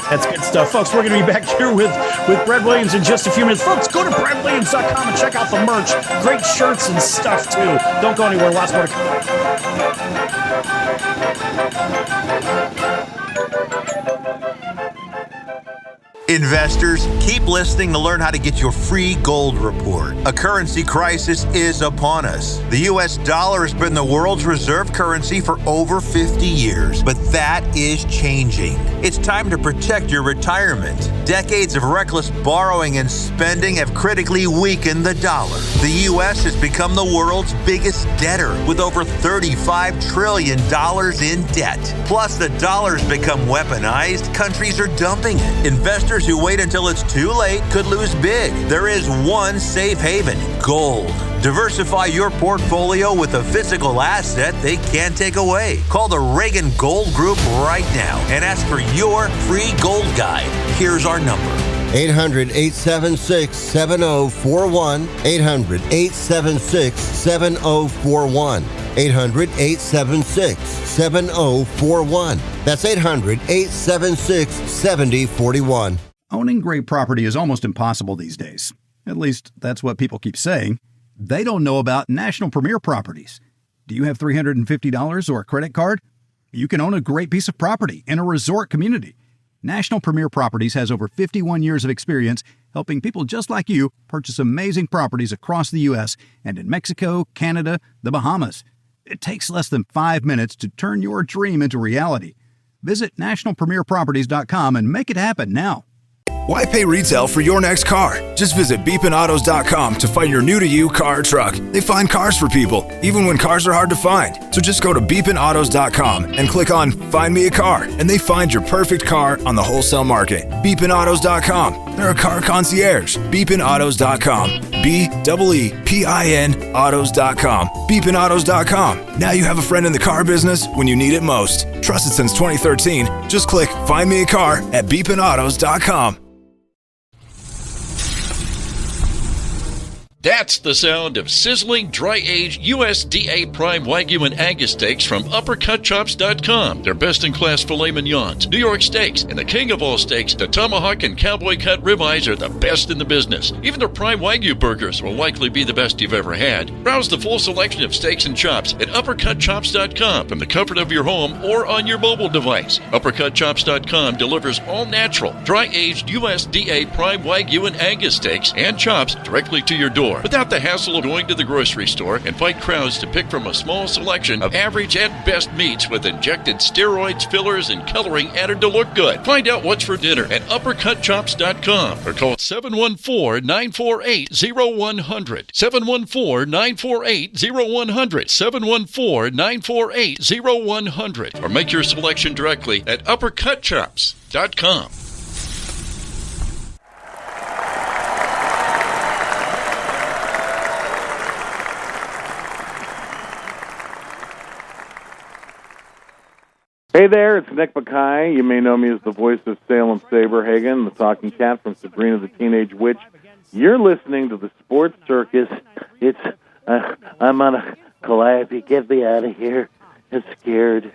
That's good stuff, folks. We're going to be back here with Brad Williams in just a few minutes. Folks, go to bradwilliams.com and check out the merch. Great shirts and stuff too. Don't go anywhere. Lots more to come. Investors, keep listening to learn how to get your free gold report. A currency crisis is upon us. The U.S. dollar has been the world's reserve currency for over 50 years, but that is changing. It's time to protect your retirement. Decades of reckless borrowing and spending have critically weakened the dollar. The U.S. has become the world's biggest debtor with over $35 trillion in debt. Plus, the dollar's become weaponized. Countries are dumping it. Investors who wait until it's too late could lose big. There is one safe haven: gold. Diversify your portfolio with a physical asset they can't take away. Call the Reagan Gold Group right now and ask for your free gold guide. Here's our number: 800-876-7041. 800-876-7041. 800-876-7041. That's 800-876-7041. Owning great property is almost impossible these days. At least, that's what people keep saying. They don't know about National Premier Properties. Do you have $350 or a credit card? You can own a great piece of property in a resort community. National Premier Properties has over 51 years of experience helping people just like you purchase amazing properties across the U.S. and in Mexico, Canada, the Bahamas. It takes less than 5 minutes to turn your dream into reality. Visit nationalpremierproperties.com and make it happen now. Why pay retail for your next car? Just visit beepinautos.com to find your new-to-you car or truck. They find cars for people, even when cars are hard to find. So just go to beepinautos.com and click on Find Me a Car, and they find your perfect car on the wholesale market. Beepinautos.com. They're a car concierge. Beepinautos.com. BEEPIN autos.com. Beepinautos.com. Now you have a friend in the car business when you need it most. Trusted since 2013. Just click Find Me a Car at beepinautos.com. That's the sound of sizzling, dry-aged USDA Prime Wagyu and Angus steaks from UpperCutChops.com. Their best-in-class filet mignons, New York steaks, and the king of all steaks, the tomahawk and cowboy cut ribeyes are the best in the business. Even their Prime Wagyu burgers will likely be the best you've ever had. Browse the full selection of steaks and chops at UpperCutChops.com from the comfort of your home or on your mobile device. UpperCutChops.com delivers all-natural, dry-aged USDA Prime Wagyu and Angus steaks and chops directly to your door. store without the hassle of going to the grocery store and fight crowds to pick from a small selection of average and best meats with injected steroids, fillers, and coloring added to look good. Find out what's for dinner at uppercutchops.com or call 714-948-0100. 714-948-0100. 714-948-0100. Or make your selection directly at uppercutchops.com. Hey there, it's Nick Mackay. You may know me as the voice of Salem Saberhagen, the talking cat from Sabrina the Teenage Witch. You're listening to the Sports Circus. I'm on a calliope. Get me out of here. I'm scared.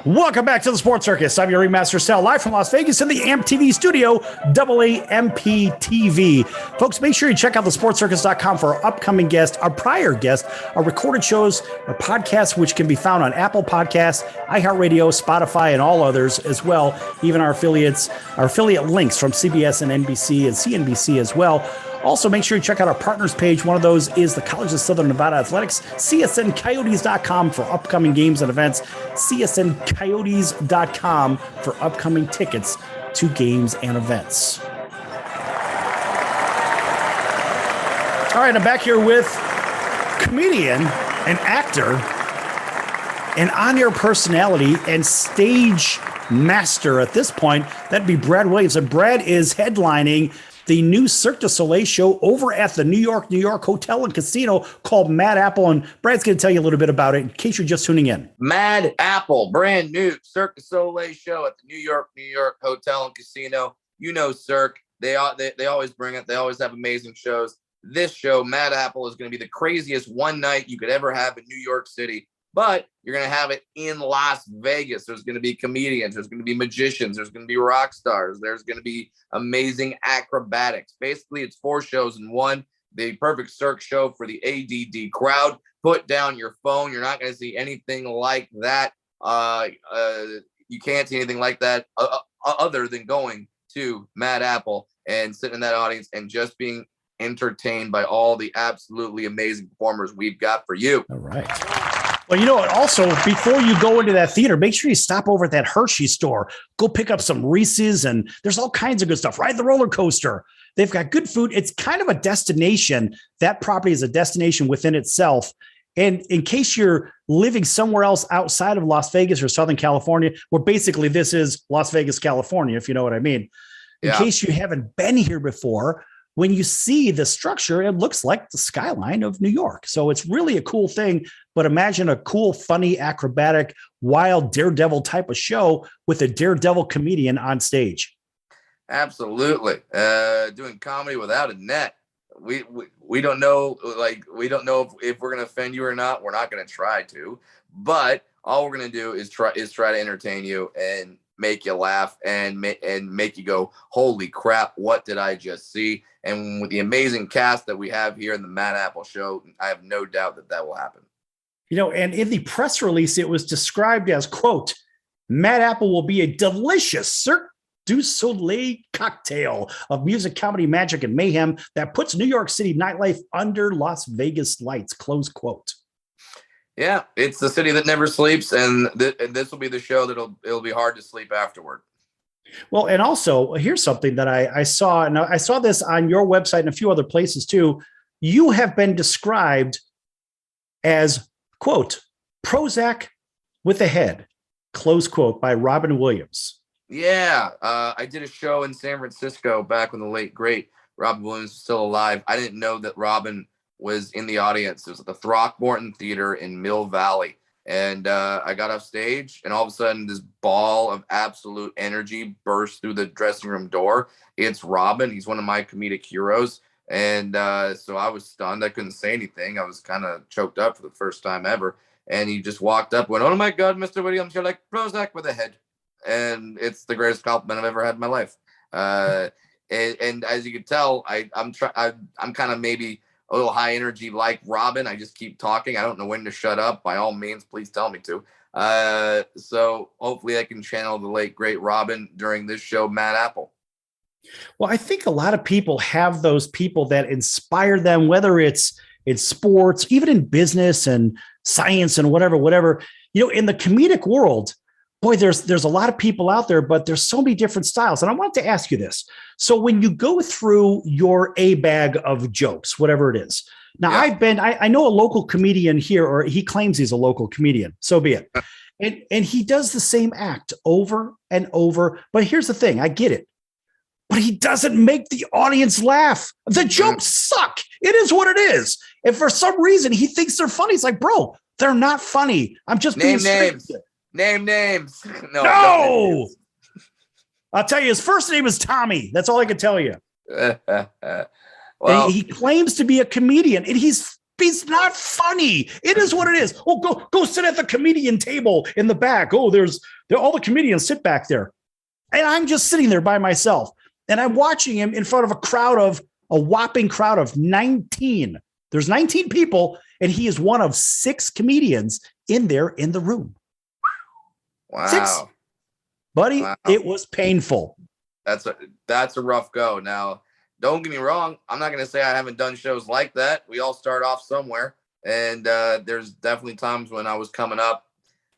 Welcome back to the Sports Circus. I'm your ringmaster Sal, live from Las Vegas in the AMP TV studio, AAMP TV. Folks, make sure you check out thesportscircus.com for our upcoming guests, our prior guests, our recorded shows, our podcasts, which can be found on Apple Podcasts, iHeartRadio, Spotify, and all others as well. Even our affiliate links from CBS and NBC and CNBC as well. Also, make sure you check out our partners page. One of those is the College of Southern Nevada Athletics, csncoyotes.com for upcoming games and events, csncoyotes.com for upcoming tickets to games and events. All right, I'm back here with comedian and actor and on-air personality and stage master at this point. That'd be Brad Williams. And Brad is headlining the new Cirque du Soleil show over at the New York Hotel and Casino called Mad Apple. And Brad's going to tell you a little bit about it in case you're just tuning in. Mad Apple, brand new Cirque du Soleil show at the New York Hotel and Casino. You know Cirque. They always bring it. They always have amazing shows. This show, Mad Apple, is going to be the craziest one night you could ever have in New York City. But you're going to have it in Las Vegas. There's going to be comedians. There's going to be magicians. There's going to be rock stars. There's going to be amazing acrobatics. Basically, it's 4 shows in one. The perfect Cirque show for the ADD crowd. Put down your phone. You're not going to see anything like that. You can't see anything like that other than going to Mad Apple and sitting in that audience and just being entertained by all the absolutely amazing performers we've got for you. All right. Well, you know what? Also, before you go into that theater, make sure you stop over at that Hershey store. Go pick up some Reese's, and there's all kinds of good stuff. Ride the roller coaster. They've got good food. It's kind of a destination. That property is a destination within itself. And in case you're living somewhere else outside of Las Vegas or Southern California, where basically this is Las Vegas, California, if you know what I mean. In case you haven't been here before, when you see the structure, it looks like the skyline of New York. So it's really a cool thing. But imagine a cool, funny, acrobatic, wild daredevil type of show with a daredevil comedian on stage. Absolutely. Doing comedy without a net. We don't know, we don't know if we're going to offend you or not. We're not going to try to. But all we're going to do is try to entertain you and make you laugh and make you go, holy crap, what did I just see? And with the amazing cast that we have here in the Mad Apple show, I have no doubt that will happen. You know, and in the press release, it was described as, quote, Mad Apple will be a delicious Cirque du Soleil cocktail of music, comedy, magic, and mayhem that puts New York City nightlife under Las Vegas lights, close quote. Yeah, it's the city that never sleeps, and this will be the show it'll be hard to sleep afterward. Well, and also, here's something that I saw, and I saw this on your website and a few other places too. You have been described as, quote, Prozac with a head, close quote, by Robin Williams. Yeah, I did a show in San Francisco back when the late, great Robin Williams was still alive. I didn't know that Robin was in the audience. It was at the Throckmorton Theater in Mill Valley. And I got off stage, and all of a sudden this ball of absolute energy burst through the dressing room door. It's Robin. He's one of my comedic heroes. And so I was stunned. I couldn't say anything. I was kind of choked up for the first time ever. And he just walked up and went, oh my God, Mr. Williams, you're like Prozac with a head. And it's the greatest compliment I've ever had in my life. And as you can tell, I'm kind of maybe a little high energy like Robin. I just keep talking. I don't know when to shut up. By all means, please tell me to. So hopefully I can channel the late, great Robin during this show, Matt Apple. Well, I think a lot of people have those people that inspire them, whether it's in sports, even in business and science and whatever. In the comedic world, boy, there's a lot of people out there, but there's so many different styles. And I wanted to ask you this. So when you go through your A bag of jokes, whatever it is, now I know a local comedian here, or he claims he's a local comedian. So be it. And he does the same act over and over. But here's the thing. I get it. But he doesn't make the audience laugh. The jokes suck. It is what it is. And for some reason, he thinks they're funny. It's like, bro, they're not funny. I'm just being names. Name names. No. I'll tell you, his first name is Tommy. That's all I can tell you. Well, he claims to be a comedian, and he's not funny. It is what it is. Oh, go sit at the comedian table in the back. Oh, all the comedians sit back there. And I'm just sitting there by myself. And I'm watching him in front of a whopping crowd of 19. There's 19 people, and he is one of 6 comedians in there in the room. Wow. 6. Buddy, wow. It was painful. That's a rough go. Now, don't get me wrong. I'm not going to say I haven't done shows like that. We all start off somewhere. And there's definitely times when I was coming up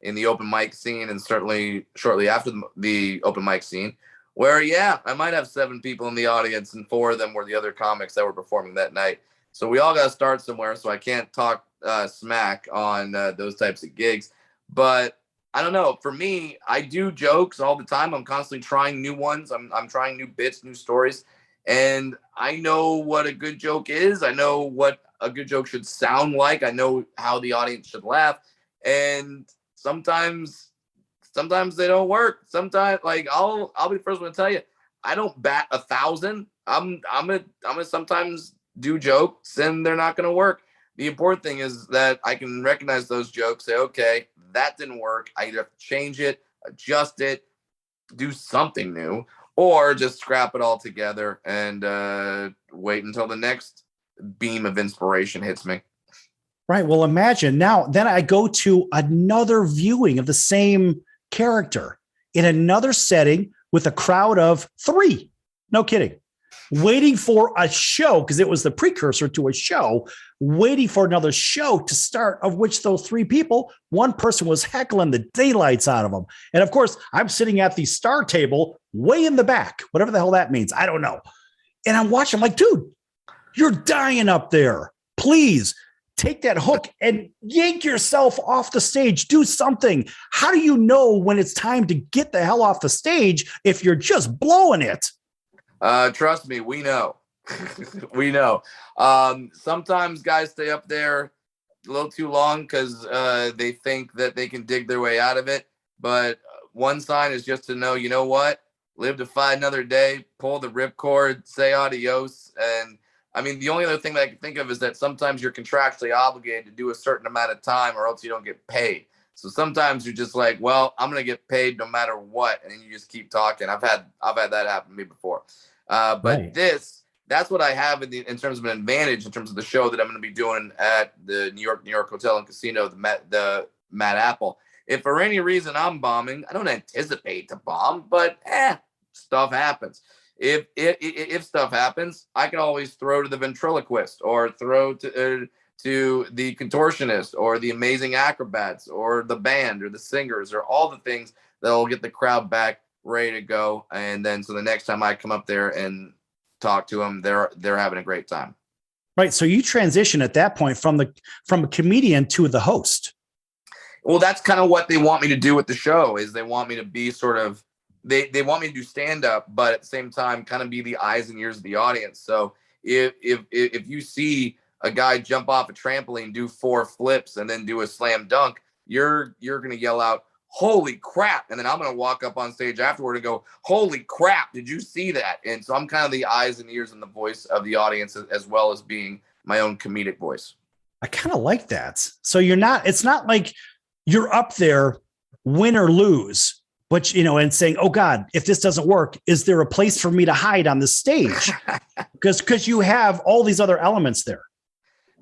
in the open mic scene, and certainly shortly after the open mic scene, where, I might have 7 people in the audience, and 4 of them were the other comics that were performing that night. So we all got to start somewhere. So I can't talk smack on those types of gigs. But I don't know. For me, I do jokes all the time. I'm constantly trying new ones. I'm trying new bits, new stories. And I know what a good joke is. I know what a good joke should sound like. I know how the audience should laugh. And sometimes they don't work. Sometimes, like, I'll be the first one to tell you, I don't bat 1,000. I'm gonna sometimes do jokes and they're not gonna work. The important thing is that I can recognize those jokes, say, okay, that didn't work. I either have to change it, adjust it, do something new, or just scrap it all together and wait until the next beam of inspiration hits me. Right. Well, imagine now, then I go to another viewing of the same character in another setting with a crowd of 3. No kidding. Waiting for a show, because it was the precursor to a show, waiting for another show to start, of which those 3 people, one person was heckling the daylights out of them. And of course, I'm sitting at the star table way in the back, whatever the hell that means. I don't know. And I'm watching, I'm like, dude, you're dying up there. Please take that hook and yank yourself off the stage. Do something. How do you know when it's time to get the hell off the stage if you're just blowing it? Trust me, we know. We know. Sometimes guys stay up there a little too long because they think that they can dig their way out of it. But one sign is just to know, you know what? Live to fight another day, pull the ripcord, say adios. And I mean, the only other thing that I can think of is that sometimes you're contractually obligated to do a certain amount of time or else you don't get paid. So sometimes you're just like, well, I'm going to get paid no matter what. And then you just keep talking. I've had that happen to me before. But right. That's what I have in terms of an advantage in terms of the show that I'm going to be doing at the New York Hotel and Casino, the Matt Apple. If for any reason I'm bombing, I don't anticipate to bomb, but stuff happens. If stuff happens, I can always throw to the ventriloquist or throw to the contortionist or the amazing acrobats or the band or the singers or all the things that will get the crowd back ready to go. And then so the next time I come up there and talk to them, they're having a great time. Right. So you transition at that point from a comedian to the host. Well, that's kind of what they want me to do with the show. Is they want me to be sort of they want me to do stand up, but at the same time kind of be the eyes and ears of the audience. So if you see a guy jump off a trampoline, do 4 flips, and then do a slam dunk, you're gonna yell out, "Holy crap!" And then I'm going to walk up on stage afterward and go, "Holy crap, did you see that?" And so I'm kind of the eyes and ears and the voice of the audience, as well as being my own comedic voice. I kind of like that. So it's not like you're up there, win or lose. but and saying, oh God, if this doesn't work, is there a place for me to hide on the stage? Because you have all these other elements there.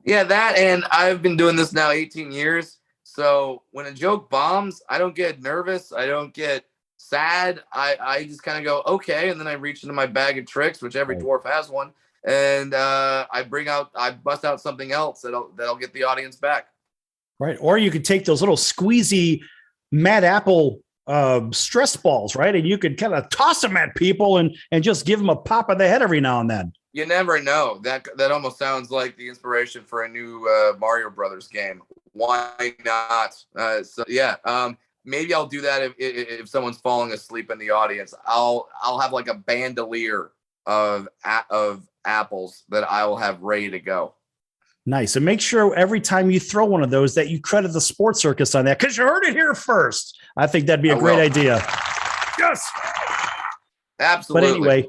Yeah, that, and I've been doing this now 18 years. So when a joke bombs, I don't get nervous. I don't get sad. I just kind of go, okay. And then I reach into my bag of tricks, which every dwarf has one. And I bust out something else that'll get the audience back. Right. Or you could take those little squeezy Mad Apple stress balls, right? And you could kind of toss them at people and just give them a pop of the head every now and then. You never know. That almost sounds like the inspiration for a new Mario Brothers game. Why not? Maybe I'll do that if someone's falling asleep in the audience. I'll have like a bandolier of apples that I will have ready to go. Nice. And make sure every time you throw one of those that you credit the Sports Circus on that, because you heard it here first. I think that'd be a great idea. Yes. Absolutely. But anyway,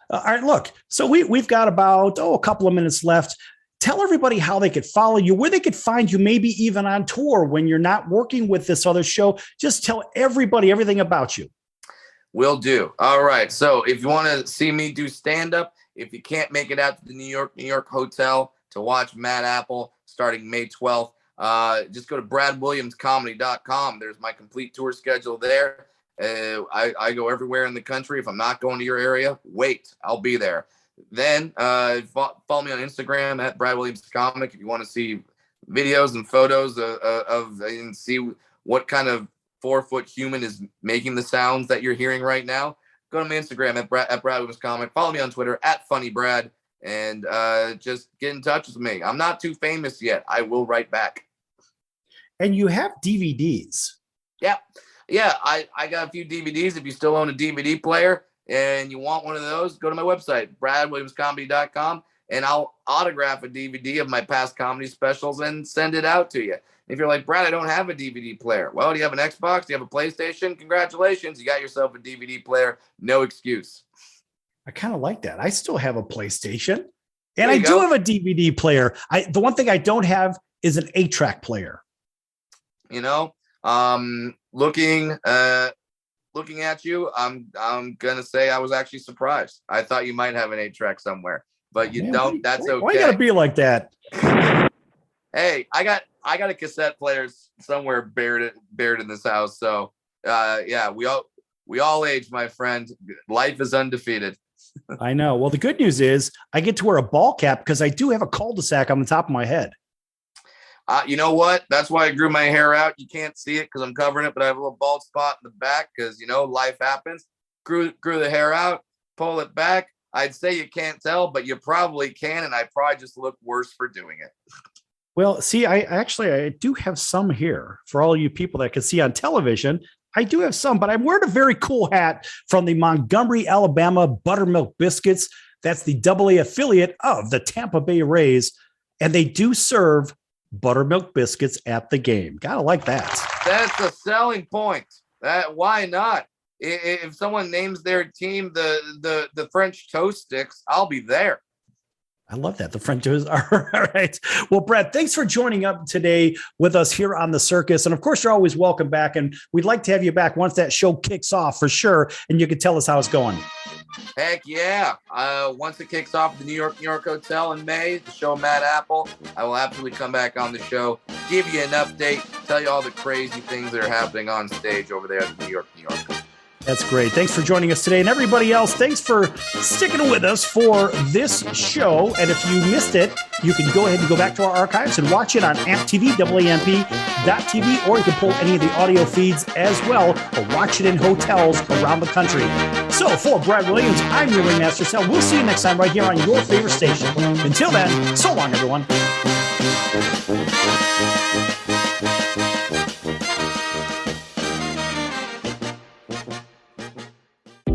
all right, look, so we've got about a couple of minutes left. Tell everybody how they could follow you, where they could find you, maybe even on tour when you're not working with this other show. Just tell everybody everything about you. Will do. All right. So if you want to see me do stand-up, if you can't make it out to the New York hotel to watch Mad Apple starting May 12th, just go to bradwilliamscomedy.com. There's my complete tour schedule there. I go everywhere in the country. If I'm not going to your area, wait, I'll be there. Then follow me on Instagram at Brad Williams Comic if you want to see videos and photos of and see what kind of 4-foot human is making the sounds that you're hearing right now. Go to my Instagram at Brad Williams Comic. Follow me on Twitter at Funny Brad, and just get in touch with me. I'm not too famous yet. I will write back. And you have DVDs. Yeah, I got a few DVDs. If you still own a DVD player and you want one of those, go to my website, bradwilliamscomedy.com, and I'll autograph a DVD of my past comedy specials and send it out to you. If you're like, Brad, I don't have a DVD player. Well, do you have an Xbox? Do you have a PlayStation? Congratulations. You got yourself a DVD player. No excuse. I kind of like that. I still have a PlayStation, and I do have a DVD player. The one thing I don't have is an 8-track player. Looking at you, I'm gonna say I was actually surprised. I thought you might have an 8-track somewhere, but you don't. That's okay. Why you gotta be like that? Hey, I got a cassette player somewhere buried in this house. So we all age, my friend. Life is undefeated. I know. Well, the good news is I get to wear a ball cap because I do have a cul-de-sac on the top of my head. You know what? That's why I grew my hair out. You can't see it because I'm covering it, but I have a little bald spot in the back because, life happens. Grew the hair out, pull it back. I'd say you can't tell, but you probably can, and I probably just look worse for doing it. Well, see, I do have some here for all you people that can see on television. I do have some, but I'm wearing a very cool hat from the Montgomery, Alabama Buttermilk Biscuits. That's the AA affiliate of the Tampa Bay Rays, and they do serve buttermilk biscuits at the game. Gotta like that. That's a selling point. Why not? If someone names their team the French toast sticks, I'll be there. I love that. The French toast. All right. Well, Brad, thanks for joining up today with us here on the circus. And of course, you're always welcome back. And we'd like to have you back once that show kicks off for sure. And you can tell us how it's going. Heck yeah. Once it kicks off at the New York Hotel in May, the show Mad Apple, I will absolutely come back on the show, give you an update, tell you all the crazy things that are happening on stage over there at the New York. That's great. Thanks for joining us today. And everybody else, thanks for sticking with us for this show. And if you missed it, you can go ahead and go back to our archives and watch it on AMP.TV, AAMP.TV, or you can pull any of the audio feeds as well or watch it in hotels around the country. So for Brad Williams, I'm your Ringmaster Sal. We'll see you next time right here on your favorite station. Until then, so long, everyone.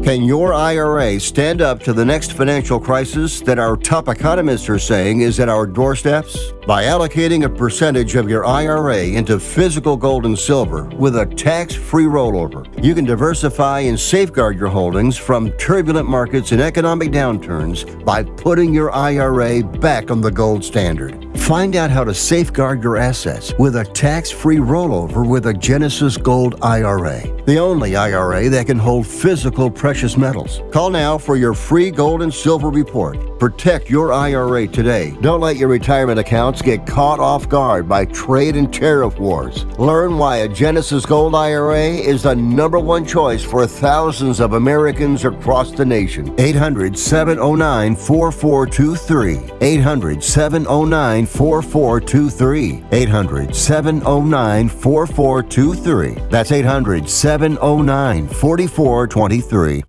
Can your IRA stand up to the next financial crisis that our top economists are saying is at our doorsteps? By allocating a percentage of your IRA into physical gold and silver with a tax-free rollover, you can diversify and safeguard your holdings from turbulent markets and economic downturns by putting your IRA back on the gold standard. Find out how to safeguard your assets with a tax-free rollover with a Genesis Gold IRA, the only IRA that can hold physical precious metals. Call now for your free gold and silver report. Protect your IRA today. Don't let your retirement accounts get caught off guard by trade and tariff wars. Learn why a Genesis Gold IRA is the #1 choice for thousands of Americans across the nation. 800-709-4423. 800-709-4423. 800-709-4423. That's 800-709-4423.